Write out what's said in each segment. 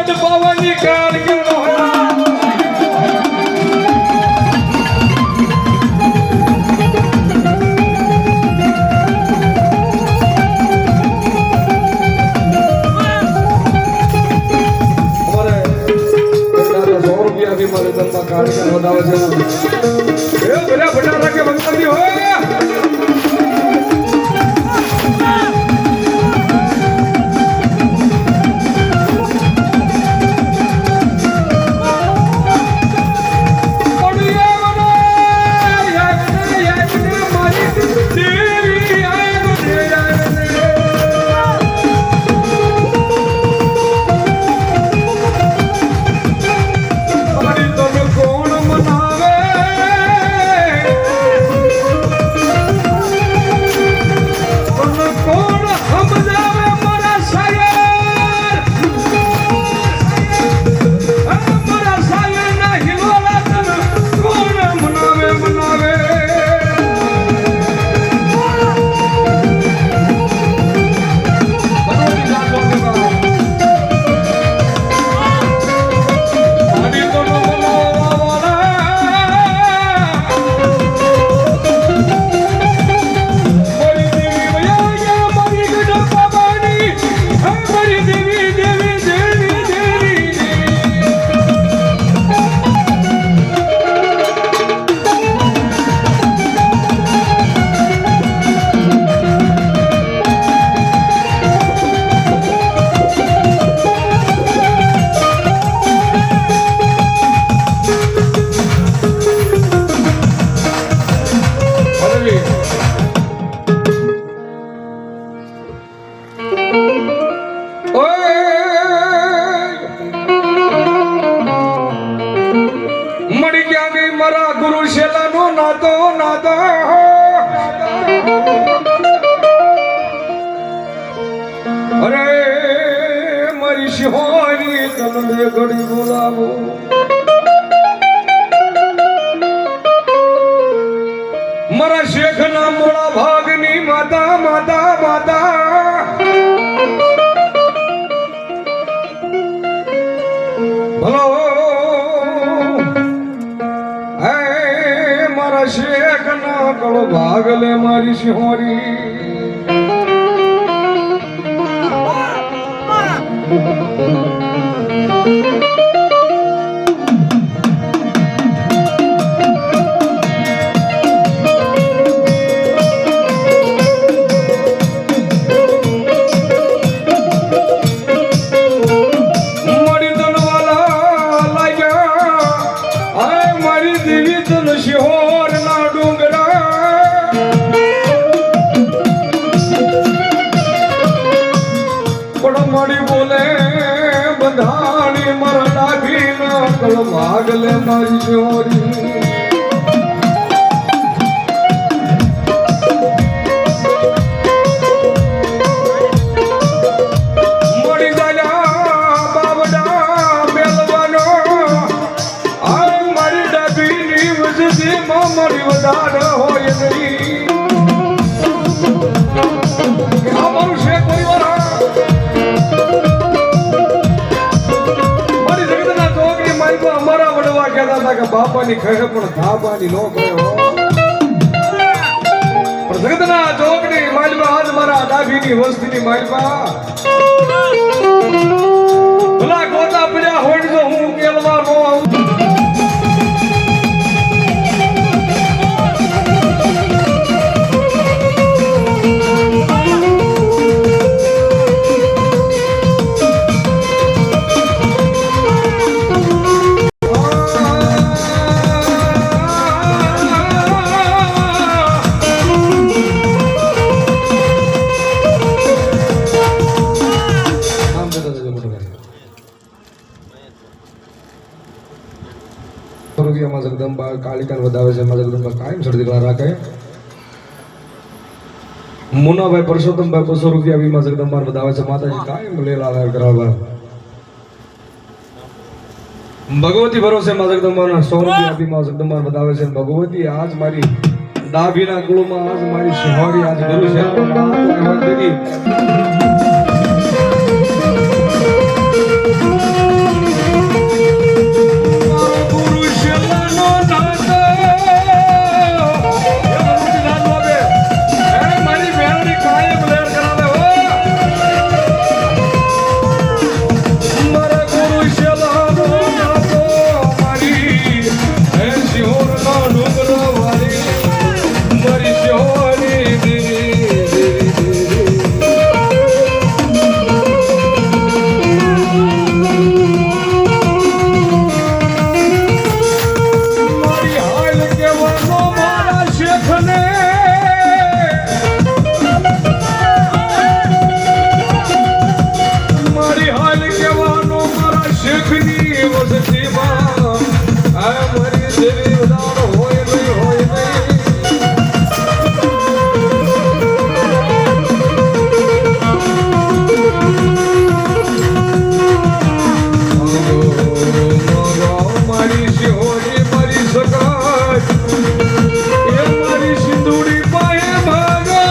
ગઢ પાવાની કાળ કેળો કાર્યક્રમ વધાવે છે એ બધા ભંડારા કે મંગલની હોય ઘડી બોલાવો મારા શેખ ના મોડા ભાગની માતા માતા માતા ભલો હે મારા શેખ ના કળો ભાગ લે મારી શિહોરી ભાગલે મારી ચોરી મળી ગયા બાબડા બેલવાનો આ મારી ડાબીની વજથી મારી વધારે હોય નહીં અમારું છે પરિવાર અમારા વડવા કહેતા હતા કે બાપાની કહે પણ ધાબાની નો કહ્યો પણ જગતના જોગની માલમાં આજ મારા ડાભીની વસ્તીની માલમાં ભલા ગોતા પડ્યા હોય જો હું કેલવા નો આવું જગદંબા કાલિકા વધાવે છે જગદંબા કાયમ સર્દીકલા રાખે મુનાભાઈ પરસોત્તમભાઈ 200 રૂપિયા વીમા જગદંબા વધાવે છે માતાજી કાયમ લેલા કરાવવા ભગવતી ભરોસે માં જગદંબા 100 રૂપિયા વીમા જગદંબા વધાવે છે ભગવતી આજ મારી દાભીના કુળમાં આજ મારી શિહોરી આજ ગુરુ છે તો શેખની વસતીમાં આ મારી દેવી ઉદાર હોય નહીં હોય નહીં મારી શિહોરી મારી સગાઈ એ મારી સિંદૂરી પાયે ભાગા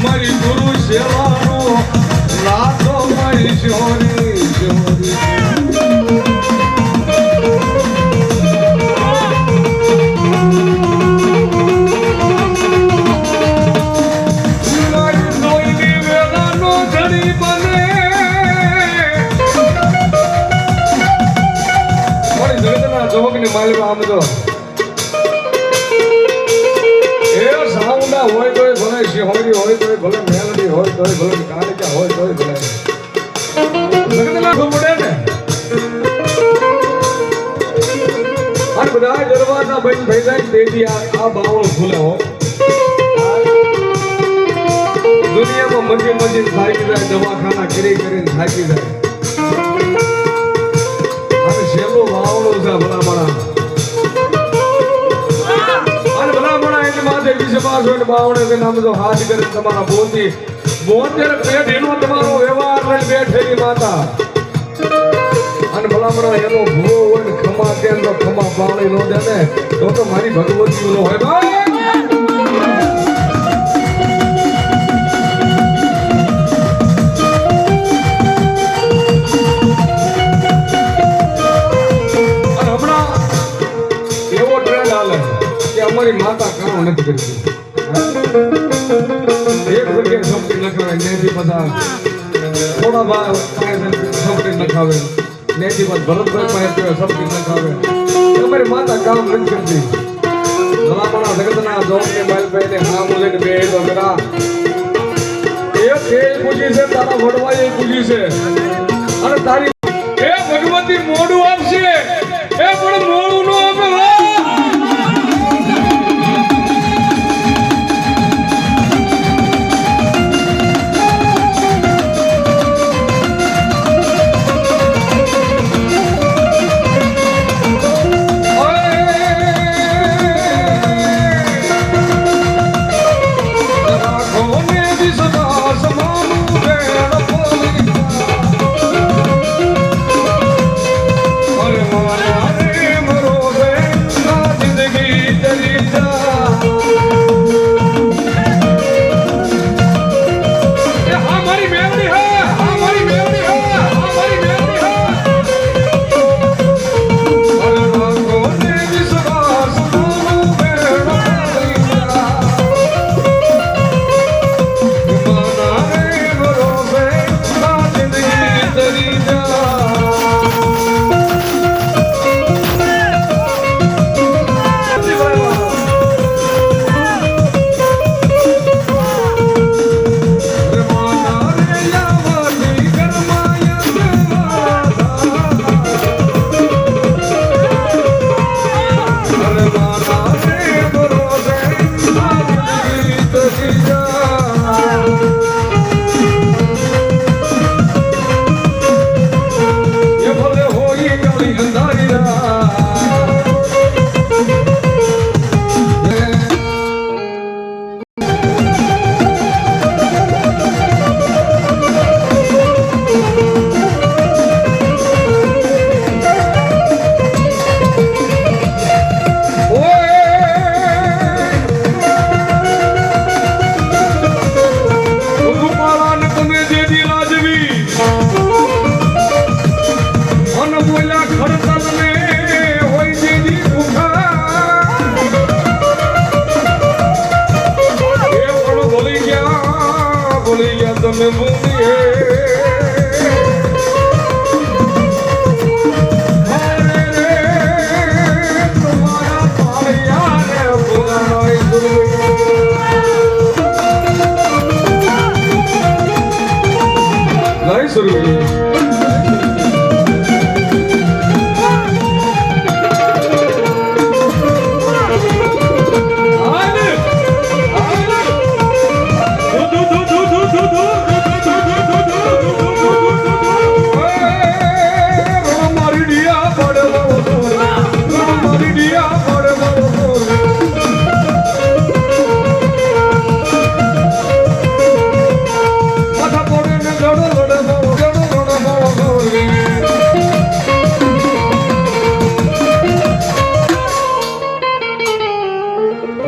મારી ગુરુ સેવાનો નાતો મારી શિહોરી શિહોરી મારી દોઈની વેલાનો ધણી બને મારી જગતના જોગની માલિક આમ તો સાઉન્ડા હોય તોય ભલે શિહોરી હોય તોય ભલે મેલડી હોય તોય ભલે કાલિકા હોય તોય ભલે જગતના ઘૂમડે ને અને બધા દરવાજા બંધ થઈ જાય તેથી આ બાવળ ખુલે હો દુનિયામાં મંજી મંજી થાકી જાય દવાખાના કરી કરીને થાકી જાય અને છેલ્લો બાવળો છે ભલામણા બાવળે નામ જો હાથ કરે તમારા બોતી 72 પેઢીનો તમારો વ્યવહાર લઈને બેઠેલી માતા અને ભલામણા એનો ભૂવો હોય ને ખમા કેન્દ્ર ખમા પાણી નો દે ને તો મારી ભગવતી નો હોય અને હમણાં એવો ટ્રેન્ડ હાલે કે અમારી માતા કામ નથી કરતી એક જગ્યાએ સૌથી નખાવે નેથી બધા થોડા ભાવ સૌથી નખાવે નેથી બાદ ભરતભાઈ પાસે સૌથી નખાવે અમારી માતા કામ નથી કરતી ભલામણા જગતના જોગને બાલભાઈને હા બોલીને બે તો કરા એ તેલ પૂજી છે તારા વડવાએ પૂજી છે અને તારી એ ભગવતી મોડું આપશે એ પણ મોડું નો આપે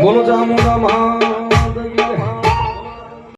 બોલો ચામુંડા મહા